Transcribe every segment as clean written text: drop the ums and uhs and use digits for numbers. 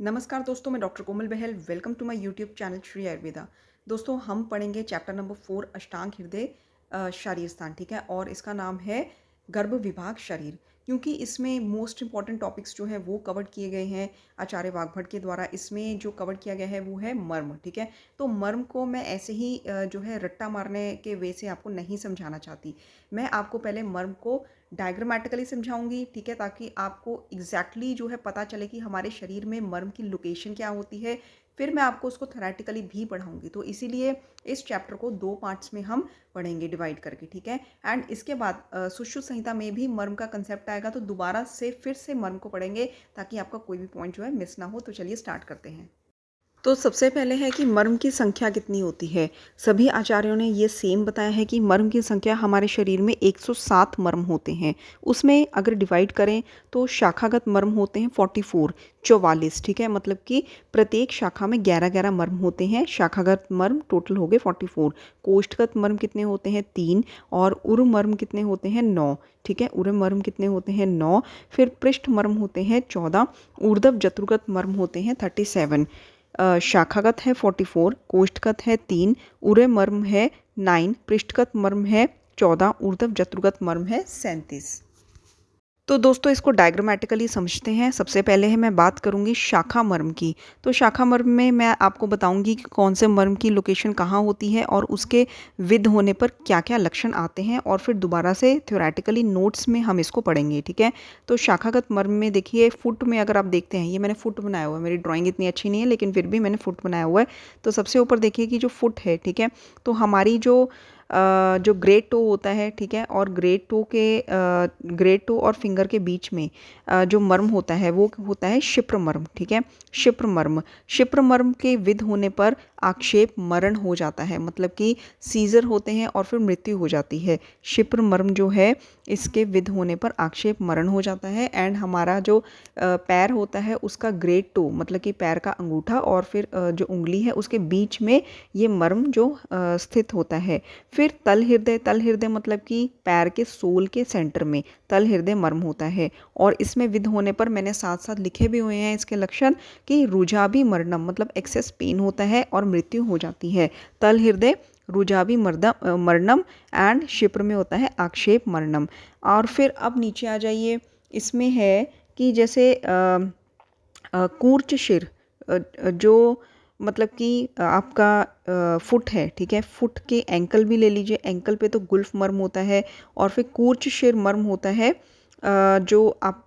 नमस्कार दोस्तों, मैं doctor Komal Bahl. Welcome to my YouTube channel Shri Ayurveda. दोस्तों, हम पढ़ेंगे चैप्टर नंबर 4 अष्टांग हृदय शारीर स्थान, ठीक है। और इसका नाम है गर्भ विभाग शरीर, क्योंकि इसमें मोस्ट इंपॉर्टेंट टॉपिक्स जो हैं वो कवर किए गए हैं आचार्य वाग्भट के द्वारा। इसमें जो कवर किया गया है वो है मर्म, ठीक है। तो मर्म को मैं ऐसे ही जो है रट्टा मारने के वे से आपको नहीं समझाना चाहती। मैं आपको पहले मर्म को डायग्रामेटिकली समझाऊंगी, ठीक है, ताकि आपको एग्जैक्टली जो है पता चले कि हमारे शरीर में मर्म की लोकेशन क्या होती है। फिर मैं आपको उसको थेरेटिकली भी पढ़ाऊंगी। तो इसीलिए इस चैप्टर को 2 पार्ट्स में हम पढ़ेंगे डिवाइड करके, ठीक है। एंड इसके बाद सुश्रुत संहिता में भी मर्म का कंसेप्ट आएगा, तो दोबारा से फिर से मर्म को पढ़ेंगे ताकि आपका कोई भी पॉइंट जो है मिस ना हो। तो चलिए स्टार्ट करते हैं। तो सबसे पहले है कि मर्म की संख्या कितनी होती है। सभी आचार्यों ने ये सेम बताया है कि मर्म की संख्या हमारे शरीर में 107 मर्म होते हैं। उसमें अगर डिवाइड करें तो शाखागत मर्म होते हैं 44, ठीक है। मतलब कि प्रत्येक शाखा में 11-11 मर्म होते हैं। शाखागत मर्म टोटल हो गए 44। कोष्ठगत मर्म कितने होते हैं 3, और उर मर्म कितने होते हैं 9, ठीक है। उर मर्म कितने होते हैं 9। फिर पृष्ठ मर्म होते हैं 14, ऊर्ध्व जत्रुगत मर्म होते हैं 37। शाखागत है 44, कोष्ठगत है 3, उरे मर्म है 9, पृष्ठगत मर्म है 14, ऊर्ध्व जत्रुगत मर्म है 37। तो दोस्तों, इसको डायग्रामेटिकली समझते हैं। सबसे पहले है मैं बात करूंगी शाखा मर्म की। तो शाखा मर्म में मैं आपको बताऊंगी कि कौन से मर्म की लोकेशन कहाँ होती है और उसके विध होने पर क्या क्या लक्षण आते हैं, और फिर दोबारा से थ्योरेटिकली नोट्स में हम इसको पढ़ेंगे, ठीक है। तो शाखागत मर्म में देखिए, फुट में अगर आप देखते हैं, ये मैंने फुट बनाया हुआ है। मेरी ड्राइंग इतनी अच्छी नहीं है लेकिन फिर भी मैंने फुट बनाया हुआ है। तो सबसे ऊपर देखिए कि जो फुट है, ठीक है, तो हमारी जो ग्रेट टो होता है, ठीक है, और ग्रेट टो और फिंगर के बीच में जो मर्म होता है वो होता है शिप्र मर्म, ठीक है। शिप्र मर्म के विध होने पर आक्षेप मरण हो जाता है, मतलब कि सीजर होते हैं और फिर मृत्यु हो जाती है। शिप्र मर्म जो है, इसके विध होने पर आक्षेप मरण हो जाता है। एंड हमारा जो पैर होता है उसका ग्रेट टो, मतलब कि पैर का अंगूठा और फिर जो उंगली है उसके बीच में ये मर्म जो स्थित होता है। फिर तल हृदय मतलब कि पैर के सोल के सेंटर में तल हृदय मर्म होता है। और इसमें विध होने पर मैंने साथ साथ लिखे भी हुए हैं इसके लक्षण, कि रुझावी मरणम मतलब एक्सेस पेन होता है और मृत्यु हो जाती है। तल हृदय, रुझावी मरणम, एंड शिप्र में होता है आक्षेप मरणम। और फिर अब नीचे आ जाइए। इसमें है कि जैसे कूर्च शिर, जो मतलब कि आपका फुट है, ठीक है। फुट के एंकल भी ले लीजिए। एंकल पे तो गुल्फ मर्म होता है, और फिर कूर्च शिर मर्म होता है जो आप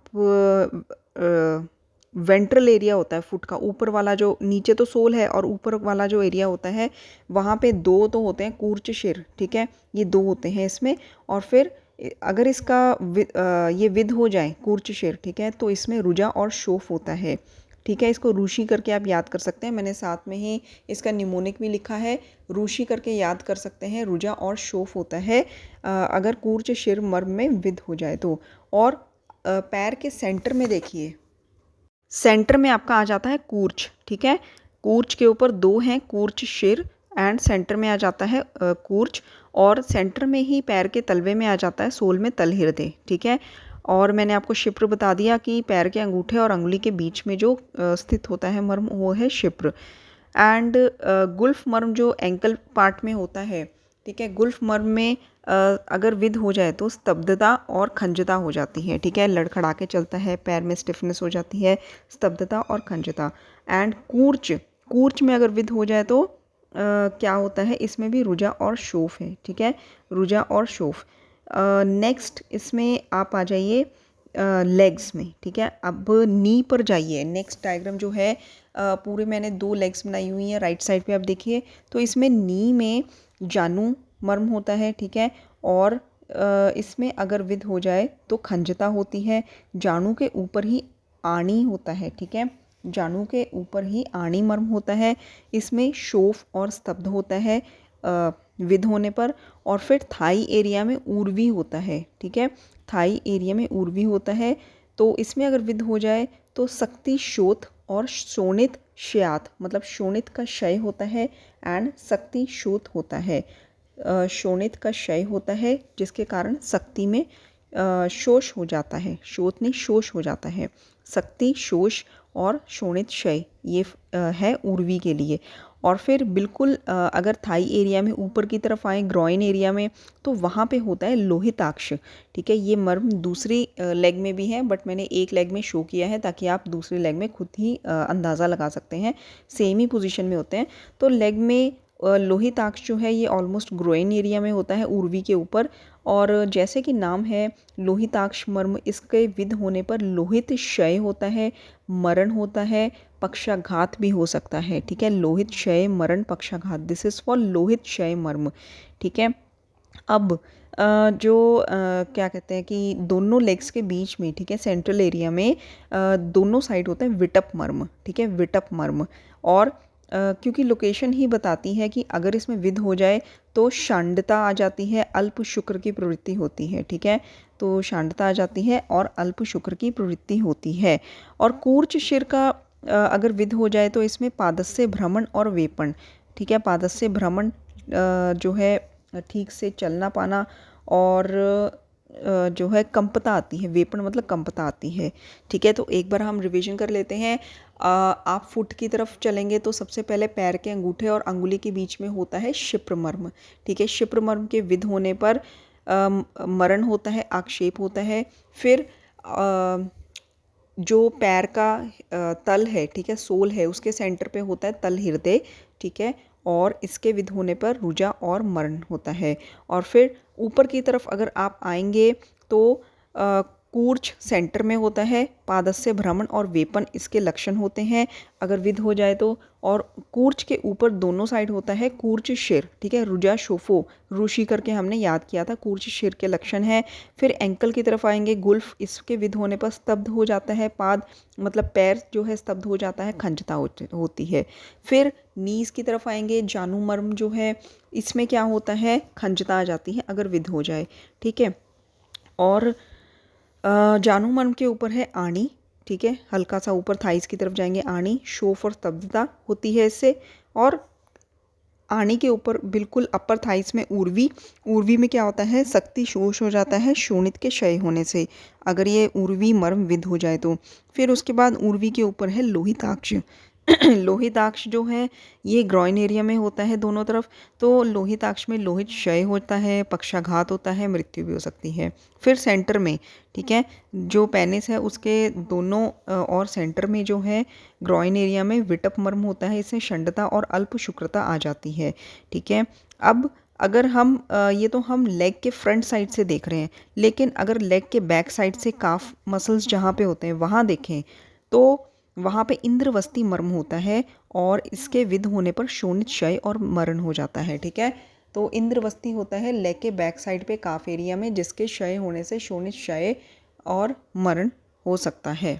वेंट्रल एरिया होता है फुट का, ऊपर वाला जो, नीचे तो सोल है और ऊपर वाला जो एरिया होता है वहाँ पे 2 तो होते हैं कूर्च शिर, ठीक है। ये 2 होते हैं इसमें। और फिर अगर इसका ये विध हो जाए कूर्च शिर, ठीक है, तो इसमें रुजा और शोफ होता है, ठीक है। इसको रूशी करके आप याद कर सकते हैं। मैंने साथ में ही इसका निमोनिक भी लिखा है, रूशी करके याद कर सकते हैं। रुजा और शोफ होता है अगर कूर्च शिर मर्म में विध हो जाए तो। और पैर के सेंटर में देखिए, सेंटर में आपका आ जाता है कूर्च, ठीक है। कूर्च के ऊपर 2 हैं, कूर्च शिर, एंड सेंटर में आ जाता है कूर्च। और सेंटर में ही पैर के तलवे में आ जाता है सोल में तल हृदय, ठीक है। और मैंने आपको शिप्र बता दिया कि पैर के अंगूठे और अंगुली के बीच में जो स्थित होता है मर्म वो है शिप्र। एंड गुल्फ मर्म जो एंकल पार्ट में होता है, ठीक है। गुल्फ मर्म में अगर विध हो जाए तो स्तब्धता और खंजता हो जाती है, ठीक है। लड़खड़ा के चलता है, पैर में स्टिफनेस हो जाती है, स्तब्धता और खंजता। एंड कूर्च में अगर विध हो जाए तो क्या होता है, इसमें भी रुजा और शोफ है, ठीक है। रुजा और शोफ। नेक्स्ट इसमें आप आ जाइए लेग्स में, ठीक है। अब नी पर जाइए। नेक्स्ट डायग्राम जो है, पूरे मैंने 2 लेग्स बनाई हुई हैं राइट साइड पे, आप देखिए। तो इसमें नी में जानू मर्म होता है, ठीक है। और इसमें अगर विध हो जाए तो खंजता होती है। जानू के ऊपर ही आणी होता है, ठीक है। जानू के ऊपर ही आणी मर्म होता है। इसमें शोफ और स्तब्ध होता है विध होने पर। और फिर थाई एरिया में ऊर्वी होता है, ठीक है। थाई एरिया में ऊर्वी होता है। तो इसमें अगर विध हो जाए तो शक्ति शोथ और शोणित श्यात, मतलब शोणित का क्षय होता है एंड शक्ति शोथ होता है। शोणित का क्षय होता है जिसके कारण शक्ति में शोष हो जाता है, शोथ नहीं शोष हो जाता है, शक्ति शोष। और शोणित क्षय ये है ऊर्वी के लिए। और फिर बिल्कुल अगर थाई एरिया में ऊपर की तरफ आएँ ग्रॉइन एरिया में, तो वहाँ पे होता है लोहिताक्ष, ठीक है। ये मर्म दूसरी लेग में भी है, बट मैंने एक लेग में शो किया है ताकि आप दूसरी लेग में खुद ही अंदाज़ा लगा सकते हैं, सेम ही पोजीशन में होते हैं। तो लेग में लोहिताक्ष जो है ये ऑलमोस्ट ग्रोइन एरिया में होता है ऊर्वी के ऊपर। और जैसे कि नाम है लोहिताक्ष मर्म, इसके विध होने पर लोहित क्षय होता है, मरण होता है, पक्षाघात भी हो सकता है, ठीक है। लोहित क्षय मरण पक्षाघात, दिस इज़ फॉर लोहित क्षय मर्म, ठीक है। अब क्या कहते हैं कि दोनों लेग्स के बीच में, ठीक है, सेंट्रल एरिया में दोनों साइड होता है विटप मर्म, ठीक है, विटप मर्म। और क्योंकि लोकेशन ही बताती है कि अगर इसमें विध हो जाए तो शांडता आ जाती है, अल्प शुक्र की प्रवृत्ति होती है, ठीक है। तो शांडता आ जाती है और अल्प शुक्र की प्रवृत्ति होती है। और कूर्च शिर का अगर विध हो जाए तो इसमें पादस्य भ्रमण और वेपन, ठीक है, पादस्य भ्रमण जो है ठीक से चलना पाना, और जो है कंपता आती है, वेपन मतलब कंपता आती है, ठीक है। तो एक बार हम रिवीजन कर लेते हैं। आप फुट की तरफ चलेंगे तो सबसे पहले पैर के अंगूठे और अंगुली के बीच में होता है शिप्रमर्म, ठीक है। शिप्रमर्म के विध होने पर मरण होता है, आक्षेप होता है। फिर जो पैर का तल है, ठीक है, सोल है, उसके सेंटर पे होता है तल हृदय, ठीक है। और इसके विध होने पर रुजा और मरण होता है। और फिर ऊपर की तरफ अगर आप आएंगे तो कूर्च सेंटर में होता है, पादस्य भ्रमण और वेपन इसके लक्षण होते हैं अगर विध हो जाए तो। और कूर्च के ऊपर दोनों साइड होता है कूर्च शिर, ठीक है, रुजा शोफो ऋषि करके हमने याद किया था, कूर्च शिर के लक्षण है। फिर एंकल की तरफ आएंगे गुल्फ, इसके विध होने पर स्तब्ध हो जाता है पाद, मतलब पैर जो है स्तब्ध हो जाता है, खंजता होती है। फिर नीज की तरफ आएंगे, जानू मर्म जो है इसमें क्या होता है, खंजता आ जाती है अगर विध हो जाए, ठीक है। और जानू मर्म के ऊपर है आणी, ठीक है, हल्का सा ऊपर थाइस की तरफ जाएंगे आणी, शोफ और स्तब्धता होती है इससे। और आणी के ऊपर बिल्कुल अपर थाइस में ऊर्वी, ऊर्वी में क्या होता है, शक्ति शोष हो जाता है शोणित के क्षय होने से, अगर ये ऊर्वी मर्म विध हो जाए तो। फिर उसके बाद ऊर्वी के ऊपर है लोहिताक्ष। लोहिताक्ष जो है ये ग्रॉइन एरिया में होता है दोनों तरफ। तो लोहिताक्ष में लोहित क्षय होता है, पक्षाघात होता है, मृत्यु भी हो सकती है। फिर सेंटर में, ठीक है, जो पेनिस है उसके दोनों और सेंटर में जो है ग्रॉइन एरिया में विटप मर्म होता है, इससे षंडता और अल्प शुक्रता आ जाती है, ठीक है। अब अगर हम ये तो हम लेग के फ्रंट साइड से देख रहे हैं, लेकिन अगर लेग के बैक साइड से काफ मसल्स जहाँ पे होते हैं वहाँ देखें तो वहाँ पे इंद्रवस्ती मर्म होता है, और इसके विध होने पर शोणित क्षय और मरण हो जाता है, ठीक है। तो इंद्रवस्ती होता है लेग के बैक साइड पे काफ एरिया में, जिसके क्षय होने से शोणित क्षय और मरण हो सकता है।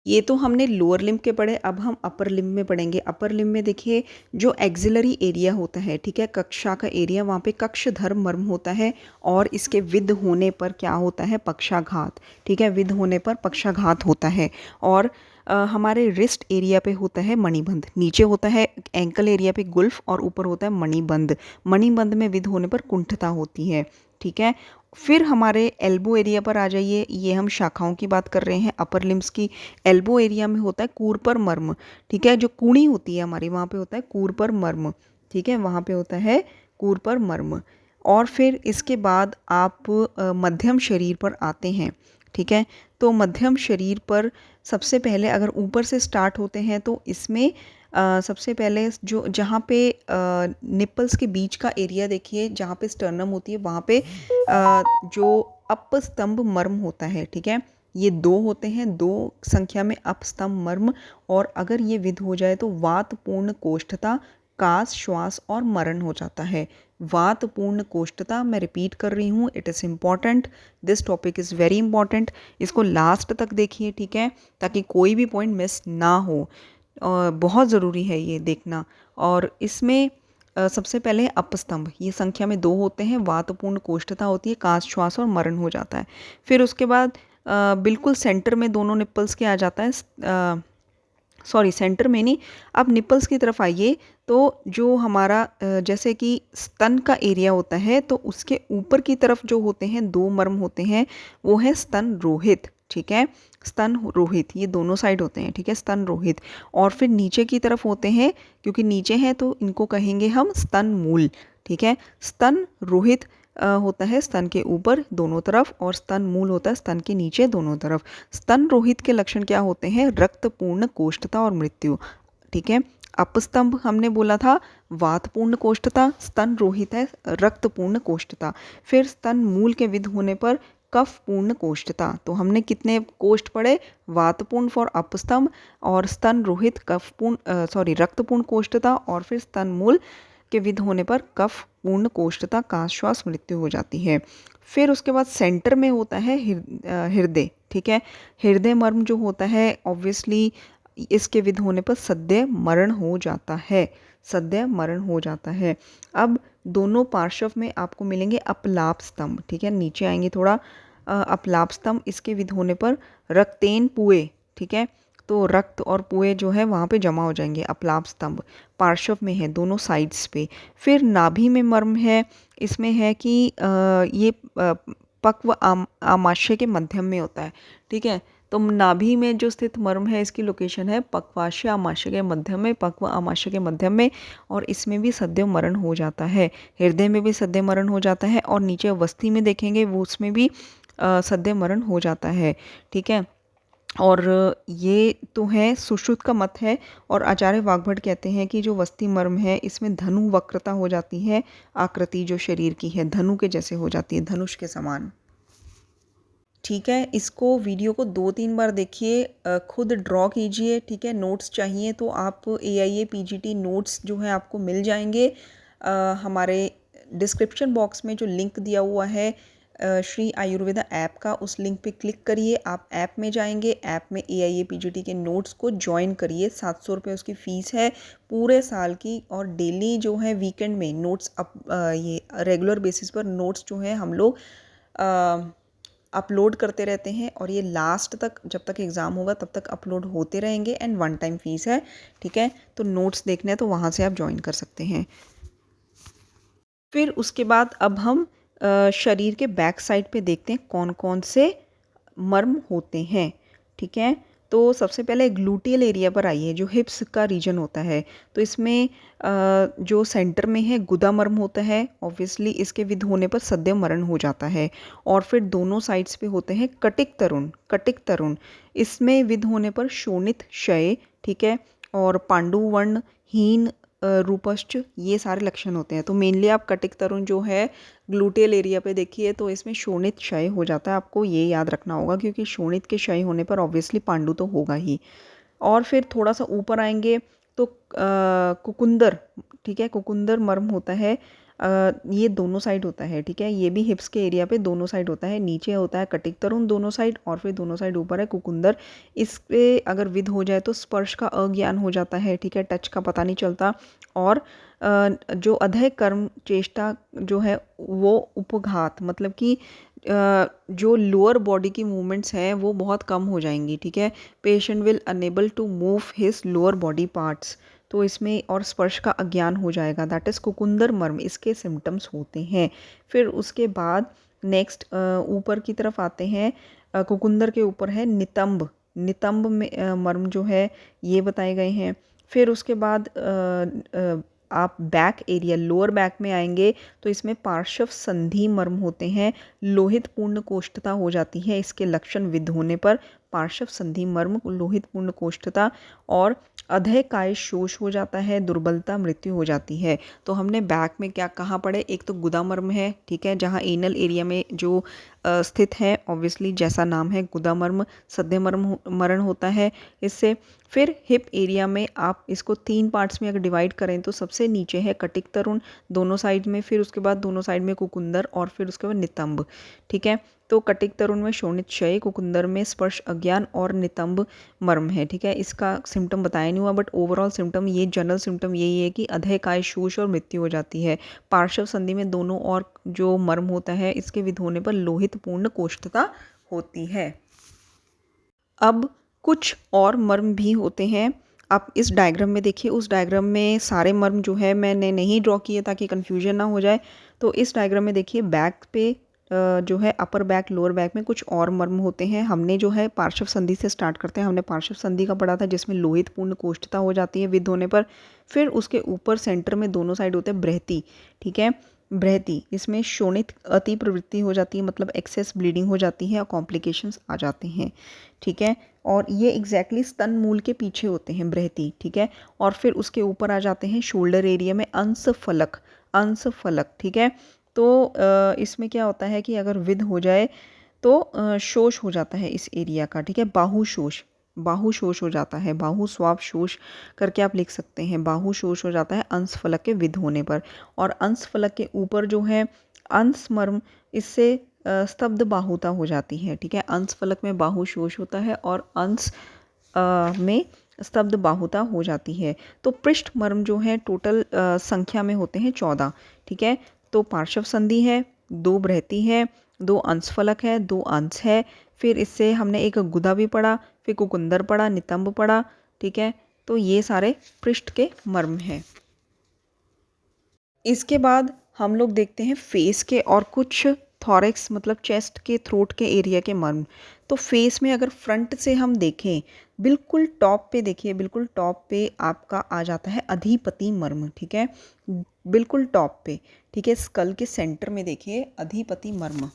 ये तो हमने लोअर लिम्ब के पढ़े, अब हम अपर लिम्ब में पढ़ेंगे। अपर लिम्ब में देखिए जो एक्सिलरी एरिया होता है, ठीक है, कक्षा का एरिया, वहाँ पे कक्षधर मर्म होता है, और इसके विध होने पर क्या होता है, पक्षाघात, ठीक है, विध होने पर पक्षाघात होता है। और हमारे रिस्ट एरिया पे होता है मणिबंध, नीचे होता है एंकल एरिया पे गुल्फ, और ऊपर होता है मणिबंध। मणिबंध में विध होने पर कुंठता होती है, ठीक है। फिर हमारे एल्बो एरिया पर आ जाइए, ये हम शाखाओं की बात कर रहे हैं अपर लिम्स की। एल्बो एरिया में होता है कूरपर मर्म, ठीक है, जो कूणी होती है हमारी वहाँ पे होता है कूरपर मर्म, ठीक है, वहाँ पे होता है कूरपर मर्म। और फिर इसके बाद आप मध्यम शरीर पर आते हैं, ठीक है। तो मध्यम शरीर पर सबसे पहले अगर ऊपर से स्टार्ट होते हैं तो इसमें सबसे पहले जो जहाँ पे निपल्स के बीच का एरिया देखिए, जहाँ पे स्टर्नम होती है वहाँ पे जो अपस्तंभ मर्म होता है, ठीक है। ये दो होते हैं, दो संख्या में अपस्तंभ मर्म। और अगर ये विध हो जाए तो वातपूर्ण कोष्ठता, कास, श्वास और मरण हो जाता है। वातपूर्ण कोष्ठता, मैं रिपीट कर रही हूँ, it is important, this topic is very important. इसको लास्ट तक देखिए, ठीक है, ताकि कोई भी पॉइंट मिस ना हो, बहुत ज़रूरी है ये देखना। और इसमें सबसे पहले अपस्तंभ, ये संख्या में दो होते हैं, वातपूर्ण कोष्ठता होती है, कास, श्वास और मरण हो जाता है। फिर उसके बाद बिल्कुल सेंटर में दोनों निप्पल्स के आ जाता है, सॉरी सेंटर में नहीं, अब निपल्स की तरफ आइए तो जो हमारा जैसे कि स्तन का एरिया होता है तो उसके ऊपर की तरफ जो होते हैं दो मर्म होते हैं, वो है स्तन रोहित, ठीक है, स्तन रोहित, ये दोनों साइड होते हैं, ठीक है, स्तन रोहित। और फिर नीचे की तरफ होते हैं, क्योंकि नीचे हैं तो इनको कहेंगे हम स्तन मूल, ठीक है। स्तन रोहित होता है स्तन के ऊपर दोनों तरफ, और स्तन मूल होता है स्तन के नीचे दोनों तरफ। स्तन रोहित के लक्षण क्या होते हैं? रक्तपूर्ण कोष्ठता और मृत्यु, ठीक है। अपस्तंभ हमने बोला था वातपूर्ण कोष्ठता, स्तन रोहित है रक्तपूर्ण कोष्ठता। फिर स्तन मूल के विध होने पर कफपूर्ण कोष्ठता। तो हमने कितने कोष्ठ पढ़े? वातपूर्ण फॉर अपस्तंभ, और स्तन रोहित कफपूर्ण रक्तपूर्ण कोष्ठता, और फिर स्तन मूल के विध होने पर कफ पूर्ण कोष्ठता, काश्वास, मृत्यु हो जाती है। फिर उसके बाद सेंटर में होता है हृदय, ठीक है। हृदय मर्म जो होता है ऑब्वियसली इसके विध होने पर सद्य मरण हो जाता है, सद्य मरण हो जाता है। अब दोनों पार्श्व में आपको मिलेंगे अपलाप स्तंभ, ठीक है, नीचे आएंगे थोड़ा। अपलाप स्तंभ इसके विध होने पर रक्तेन पुए, ठीक है, तो रक्त और पुए जो है वहाँ पे जमा हो जाएंगे। अपलाप स्तंभ पार्श्व में है दोनों साइड्स पे। फिर नाभि में मर्म है, इसमें है कि ये पक्व आमाशय के मध्यम में होता है, ठीक है। तो नाभि में जो स्थित मर्म है इसकी लोकेशन है पक्वाशय आमाशय के मध्यम में, पक्व आमाशय के मध्यम में, और इसमें भी सद्य मरण हो जाता है। हृदय में भी सद्य मरण हो जाता है, और नीचे वस्ती में देखेंगे वो उसमें भी सद्य मरण हो जाता है, ठीक है। और ये तो है सुश्रुत का मत है, और आचार्य वाग्भट कहते हैं कि जो वस्ती मर्म है इसमें धनु वक्रता हो जाती है, आकृति जो शरीर की है धनु के जैसे हो जाती है, धनुष के समान, ठीक है। इसको वीडियो को 2-3 बार देखिए, खुद ड्रॉ कीजिए, ठीक है। नोट्स चाहिए तो आप AIA PGT नोट्स जो है आपको मिल जाएंगे हमारे डिस्क्रिप्शन बॉक्स में जो लिंक दिया हुआ है श्री आयुर्वेदा ऐप का, उस लिंक पे क्लिक करिए, आप ऐप में जाएंगे, ऐप में AIA PGT के नोट्स को ज्वाइन करिए। 700 रुपये उसकी फ़ीस है पूरे साल की, और डेली जो है वीकेंड में नोट्स ये रेगुलर बेसिस पर नोट्स जो है हम लोग अपलोड करते रहते हैं, और ये लास्ट तक जब तक एग्ज़ाम होगा तब तक अपलोड होते रहेंगे, एंड 1 टाइम फ़ीस है, ठीक है। तो नोट्स देखने हैं तो वहाँ से आप ज्वाइन कर सकते हैं। फिर उसके बाद अब हम शरीर के बैक साइड पे देखते हैं कौन कौन से मर्म होते हैं, ठीक है। तो सबसे पहले ग्लूटियल एरिया पर आइए, जो हिप्स का रीजन होता है। तो इसमें जो सेंटर में है गुदा मर्म होता है, ऑब्वियसली इसके विध होने पर सद्य मरण हो जाता है। और फिर दोनों साइड्स पे होते हैं कटिक तरुण, कटिक तरुण, इसमें विध होने पर शोणित क्षय, ठीक है, और पांडुवर्ण हीन रूपश्च, ये सारे लक्षण होते हैं। तो मेनली आप कटिक तरुण जो है ग्लूटियल एरिया पे देखिए, तो इसमें शोणित क्षय हो जाता है, आपको ये याद रखना होगा, क्योंकि शोणित के क्षय होने पर ऑब्वियसली पांडु तो होगा ही। और फिर थोड़ा सा ऊपर आएंगे तो कुकुंदर, ठीक है, कुकुंदर मर्म होता है, ये दोनों साइड होता है, ठीक है, ये भी हिप्स के एरिया पे दोनों साइड होता है। नीचे होता है कटिक तरुण दोनों साइड, और फिर दोनों साइड ऊपर है कुकुंदर। इस पे अगर विध हो जाए तो स्पर्श का अज्ञान हो जाता है, ठीक है, टच का पता नहीं चलता। और जो अधय कर्म चेष्टा जो है वो उपघात, मतलब कि जो लोअर बॉडी की मूवमेंट्स हैं वो बहुत कम हो जाएंगी, ठीक है। Patient will unable to move his lower body parts, तो इसमें और स्पर्श का अज्ञान हो जाएगा, दैट इज़ कुकुंदर मर्म, इसके सिम्टम्स होते हैं। फिर उसके बाद नेक्स्ट ऊपर की तरफ आते हैं, कुकुंदर के ऊपर है नितंब, नितंब में मर्म जो है ये बताए गए हैं। फिर उसके बाद आप बैक एरिया लोअर बैक में आएंगे तो इसमें पार्श्व संधि मर्म होते हैं, लोहित पूर्ण कोष्ठता हो जाती है इसके लक्षण विध होने पर, पार्श्व संधि मर्म, लोहित पूर्ण कोष्ठता, और अधय काय शोष हो जाता है, दुर्बलता, मृत्यु हो जाती है। तो हमने बैक में क्या कहाँ पढ़े? एक तो गुदा मर्म है, ठीक है, जहाँ एनल एरिया में जो स्थित है, ऑब्वियसली जैसा नाम है गुदा मर्म, सद्य मरण होता है इससे। फिर हिप एरिया में आप इसको 3 पार्ट्स में अगर डिवाइड करें तो सबसे नीचे है कटिक तरुण दोनों साइड में, फिर उसके बाद दोनों साइड में कुकुंदर, और फिर उसके बाद नितंब, ठीक है। तो कटिक तरुण में शोणित क्षय, कुकुंदर में स्पर्श अज्ञान, और नितंब मर्म है, ठीक है। इसका सिम्टम बताया नहीं हुआ, बट ओवरऑल सिम्टम ये जनरल सिम्टम यही है कि अधय काय शोष और मृत्यु हो जाती है। पार्श्व संधि में दोनों और जो मर्म होता है इसके विध होने पर लोहित पूर्ण कोष्ठता होती है। अब कुछ और मर्म भी होते हैं, आप इस डायग्राम में देखिए, उस डायग्राम में सारे मर्म जो है मैंने नहीं ड्रॉ किए ताकि कन्फ्यूजन ना हो जाए। तो इस डायग्राम में देखिए बैक पे जो है अपर बैक लोअर बैक में कुछ और मर्म होते हैं। हमने जो है पार्श्व संधि से स्टार्ट करते हैं। हमने पार्श्व संधि का पढ़ा था जिसमें लोहित पूर्ण कोष्ठता हो जाती है विद्ध होने पर। फिर उसके ऊपर सेंटर में दोनों साइड होते हैं बृहति, ठीक है, बृहति। इसमें शोणित अति प्रवृत्ति हो जाती है, मतलब एक्सेस ब्लीडिंग हो जाती है और कॉम्प्लिकेशंस आ जाते हैं, ठीक है। और ये एग्जैक्टली स्तन मूल के पीछे होते हैं बृहति, ठीक है। और फिर उसके ऊपर आ जाते हैं शोल्डर एरिया में अंश फलक, अंश फलक, ठीक है। तो इसमें क्या होता है कि अगर विध हो जाए तो शोष हो जाता है इस एरिया का, ठीक है। बाहु शोष, बाहु शोष हो जाता है, बाहु स्वाप शोष करके आप लिख सकते हैं। बाहु शोष हो जाता है अंश फलक के विध होने पर। और अंश फलक के ऊपर जो है अंश मर्म, इससे स्तब्ध बाहुता हो जाती है, ठीक है। अंश फलक में बाहु शोष होता है और अंश में स्तब्ध बाहुता हो जाती है। तो पृष्ठ मर्म जो है टोटल संख्या में होते हैं 14, ठीक है। तो पार्श्व संधि है, 2 बृहति है, 2 अंश फलक है, 2 अंश है। फिर इससे हमने एक गुदा भी पढ़ा, फिर कुकुंदर पढ़ा, नितंब पढ़ा, ठीक है। तो ये सारे पृष्ठ के मर्म हैं। इसके बाद हम लोग देखते हैं फेस के और कुछ थॉरेक्स मतलब चेस्ट के, थ्रोट के एरिया के मर्म। तो फेस में अगर फ्रंट से हम देखें, बिल्कुल टॉप पे देखिए, बिल्कुल टॉप पे आपका आ जाता है अधिपति मर्म, ठीक है, बिल्कुल टॉप पे, ठीक है। स्कल के सेंटर में देखिए अधिपति मर्म,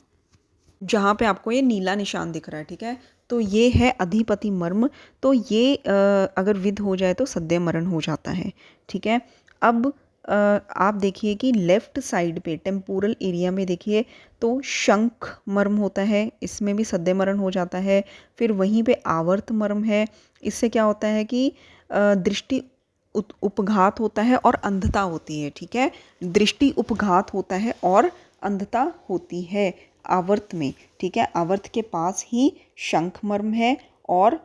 जहाँ पे आपको ये नीला निशान दिख रहा है, ठीक है। तो ये है अधिपति मर्म। तो ये अगर विध हो जाए तो सद्य मरण हो जाता है, ठीक है। अब आप देखिए कि लेफ्ट साइड पे टेम्पोरल एरिया में देखिए तो शंख मर्म होता है, इसमें भी सद्य मरण हो जाता है। फिर वहीं पे आवर्त मर्म है, इससे क्या होता है कि दृष्टि उपघात होता है और अंधता होती है, ठीक है। दृष्टि उपघात होता है और अंधता होती है आवर्त में, ठीक है। आवर्त के पास ही शंख मर्म है और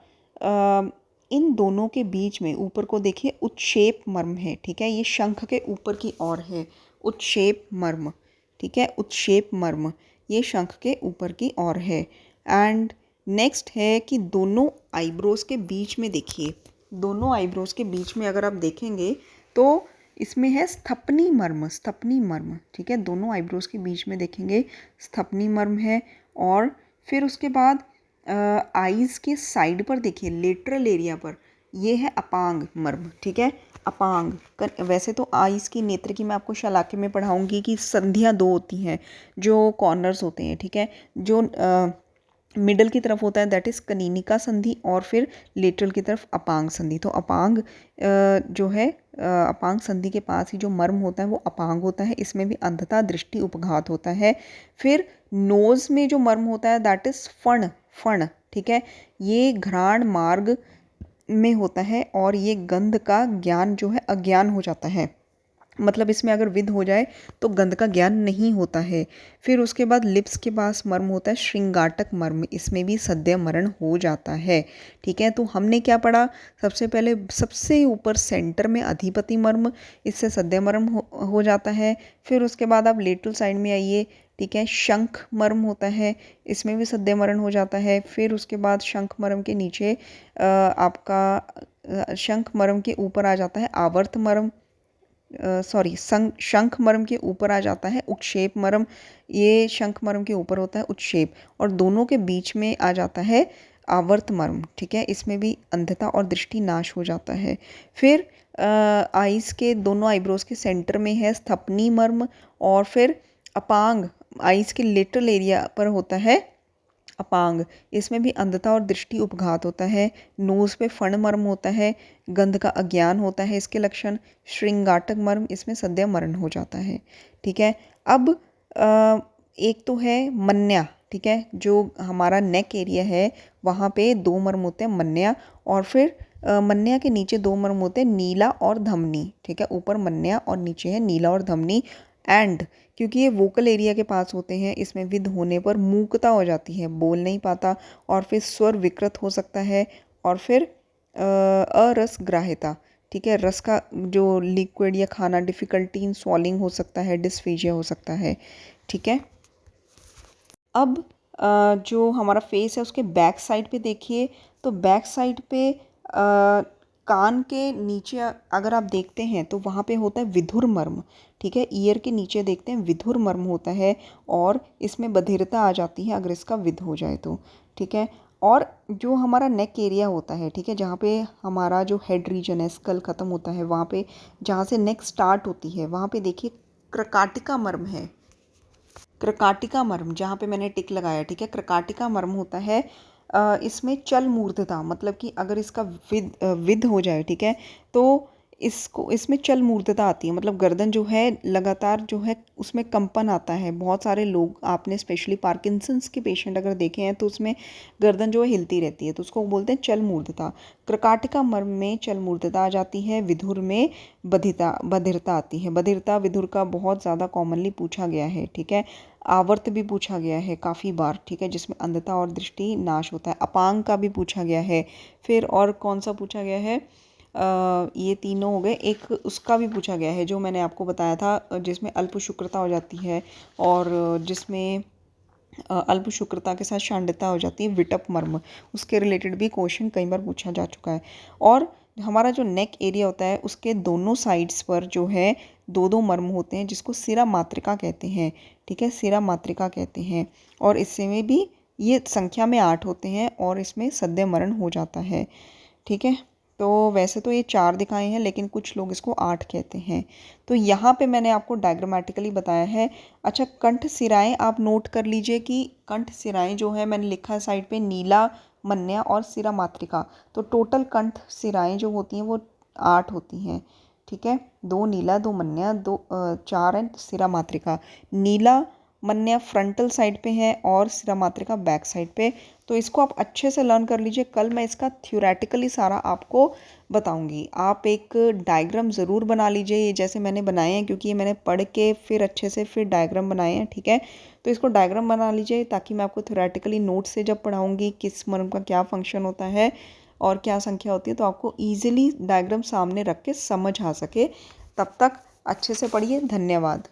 इन दोनों के बीच में ऊपर को देखिए उत्क्षेप मर्म है, ठीक है। ये शंख के ऊपर की ओर है उत्क्षेप मर्म, ठीक है, उत्क्षेप मर्म ये शंख के ऊपर की ओर है। एंड नेक्स्ट है कि दोनों आईब्रोज के बीच में देखिए, दोनों आईब्रोज के बीच में अगर आप देखेंगे तो इसमें है स्थपनी मर्म, स्थपनी मर्म, ठीक है। दोनों आईब्रोज के बीच में देखेंगे स्थपनी मर्म है। और फिर उसके बाद आईज के साइड पर देखिए लेटरल एरिया पर ये है अपांग मर्म, ठीक है। अपांग वैसे तो आईज की नेत्र की मैं आपको शलाके में पढ़ाऊंगी कि संधियाँ 2 होती हैं जो कॉर्नर्स होते हैं, ठीक है। जो मिडल की तरफ होता है दैट इज़ कनीनिका संधि और फिर लेटरल की तरफ अपांग संधि। तो अपांग जो है अपांग संधि के पास ही जो मर्म होता है वो अपांग होता है, इसमें भी अंधता दृष्टि उपघात होता है। फिर नोज़ में जो मर्म होता है दैट इज़ फण, फण, ठीक है। ये घ्राण मार्ग में होता है और ये गंध का ज्ञान जो है अज्ञान हो जाता है, मतलब इसमें अगर विध हो जाए तो गंध का ज्ञान नहीं होता है। फिर उसके बाद लिप्स के पास मर्म होता है श्रृंगाटक मर्म, इसमें भी सद्य मरण हो जाता है, ठीक है। तो हमने क्या पढ़ा, सबसे पहले सबसे ऊपर सेंटर में अधिपति मर्म, इससे सद्य मर्म हो जाता है। फिर उसके बाद आप लेटरल साइड में आइए, ठीक है, शंख मर्म होता है, इसमें भी सद्य मरण हो जाता है। फिर उसके बाद शंख मर्म के नीचे आपका शंख मर्म के ऊपर आ जाता है आवर्त मर्म, सॉरी शंख मर्म के ऊपर आ जाता है उत्क्षेप मर्म, ये शंख मर्म के ऊपर होता है उत्क्षेप, और दोनों के बीच में आ जाता है आवर्त मर्म, ठीक है। इसमें भी अंधता और दृष्टि नाश हो जाता है। फिर आईज के दोनों आईब्रोज के सेंटर में है स्थपनी मर्म और फिर अपांग आईज के लेटरल एरिया पर होता है अपांग, इसमें भी अंधता और दृष्टि उपघात होता है। नोज पे फण मर्म होता है, गंध का अज्ञान होता है इसके लक्षण। श्रृंगाटक मर्म, इसमें सद्य मरण हो जाता है, ठीक है। अब एक तो है मन्या, ठीक है, जो हमारा नेक एरिया है वहाँ पे 2 मर्म होते हैं मन्या, और फिर मन्या के नीचे 2 मर्म होते हैं नीला और धमनी, ठीक है। ऊपर मन्या और नीचे है नीला और धमनी। एंड क्योंकि ये वोकल एरिया के पास होते हैं, इसमें विध होने पर मूकता हो जाती है, बोल नहीं पाता, और फिर स्वर विकृत हो सकता है, और फिर अरस ग्राह्यता, ठीक है, रस का जो लिक्विड या खाना डिफ़िकल्टी इन स्वॉलिंग हो सकता है, डिस्फेजिया हो सकता है, ठीक है। अब जो हमारा फेस है उसके बैक साइड पे देखिए, तो बैक साइड पे कान के नीचे अगर आप देखते हैं तो वहाँ पे होता है विधुर मर्म, ठीक है। ईयर के नीचे देखते हैं विधुर मर्म होता है और इसमें बधिरता आ जाती है अगर इसका विध हो जाए तो, ठीक है। और जो हमारा नेक एरिया होता है, ठीक है, जहाँ पे हमारा जो हेड रीजन है, स्कल ख़त्म होता है, वहाँ पे जहाँ से नेक स्टार्ट होती है वहाँ पे देखिए क्रकाटिका मर्म है। क्रकाटिका मर्म जहाँ पे मैंने टिक लगाया, ठीक है, क्रकाटिका मर्म होता है। इसमें चल मूर्धता मतलब कि अगर इसका विध हो जाए, ठीक है, तो इसको इसमें चल मूर्धता आती है, मतलब गर्दन जो है लगातार जो है उसमें कंपन आता है। बहुत सारे लोग आपने स्पेशली पार्किंसंस के पेशेंट अगर देखे हैं तो उसमें गर्दन जो है हिलती रहती है, तो उसको बोलते हैं चल मूर्धता। क्रकाटिका मर्म में चल मूर्धता आ जाती है, विधुर में बधिरता आती है। बधिरता विधुर का बहुत ज़्यादा कॉमनली पूछा गया है, ठीक है। आवर्त भी पूछा गया है काफ़ी बार, ठीक है, जिसमें अंधता और दृष्टि नाश होता है। अपांग का भी पूछा गया है। फिर और कौन सा पूछा गया है, ये तीनों हो गए। एक उसका भी पूछा गया है जो मैंने आपको बताया था, जिसमें अल्प शुक्रता हो जाती है और जिसमें अल्प शुक्रता के साथ शांडता हो जाती है, विटप मर्म। उसके रिलेटेड भी क्वेश्चन कई बार पूछा जा चुका है। और हमारा जो नेक एरिया होता है उसके दोनों साइड्स पर जो है दो दो मर्म होते हैं जिसको सिरा मात्रिका कहते हैं, ठीक है, सिरा मात्रिका कहते हैं। और इससे में भी ये संख्या में 8 होते हैं और इसमें सद्य मरण हो जाता है, ठीक है। तो वैसे तो ये 4 दिखाए हैं लेकिन कुछ लोग इसको 8 कहते हैं। तो यहाँ पे मैंने आपको डायग्रामेटिकली बताया है। अच्छा, कंठ सिराएं आप नोट कर लीजिए कि कंठ सिराएं जो है मैंने लिखा है साइड पे नीला, मन्या और सिरा मात्रिका। तो टोटल कंठ सिराएं जो होती हैं वो 8 होती हैं, ठीक है। 2 नीला, 2 मन्या, 4 एंड सिरा मात्रिका। नीला मन्या फ्रंटल साइड पे है और सिरा मात्रिका बैक साइड पे। तो इसको आप अच्छे से लर्न कर लीजिए। कल मैं इसका थ्योरेटिकली सारा आपको बताऊंगी। आप एक डायग्राम ज़रूर बना लीजिए, ये जैसे मैंने बनाए हैं, क्योंकि ये मैंने पढ़ के फिर अच्छे से फिर डायग्राम बनाए हैं, ठीक है। तो इसको डायग्राम बना लीजिए ताकि मैं आपको थ्योरेटिकली नोट से जब पढ़ाऊँगी किस मर्म का क्या फंक्शन होता है और क्या संख्या होती है, तो आपको ईजिली डायग्राम सामने रख के समझ आ सके। तब तक अच्छे से पढ़िए। धन्यवाद।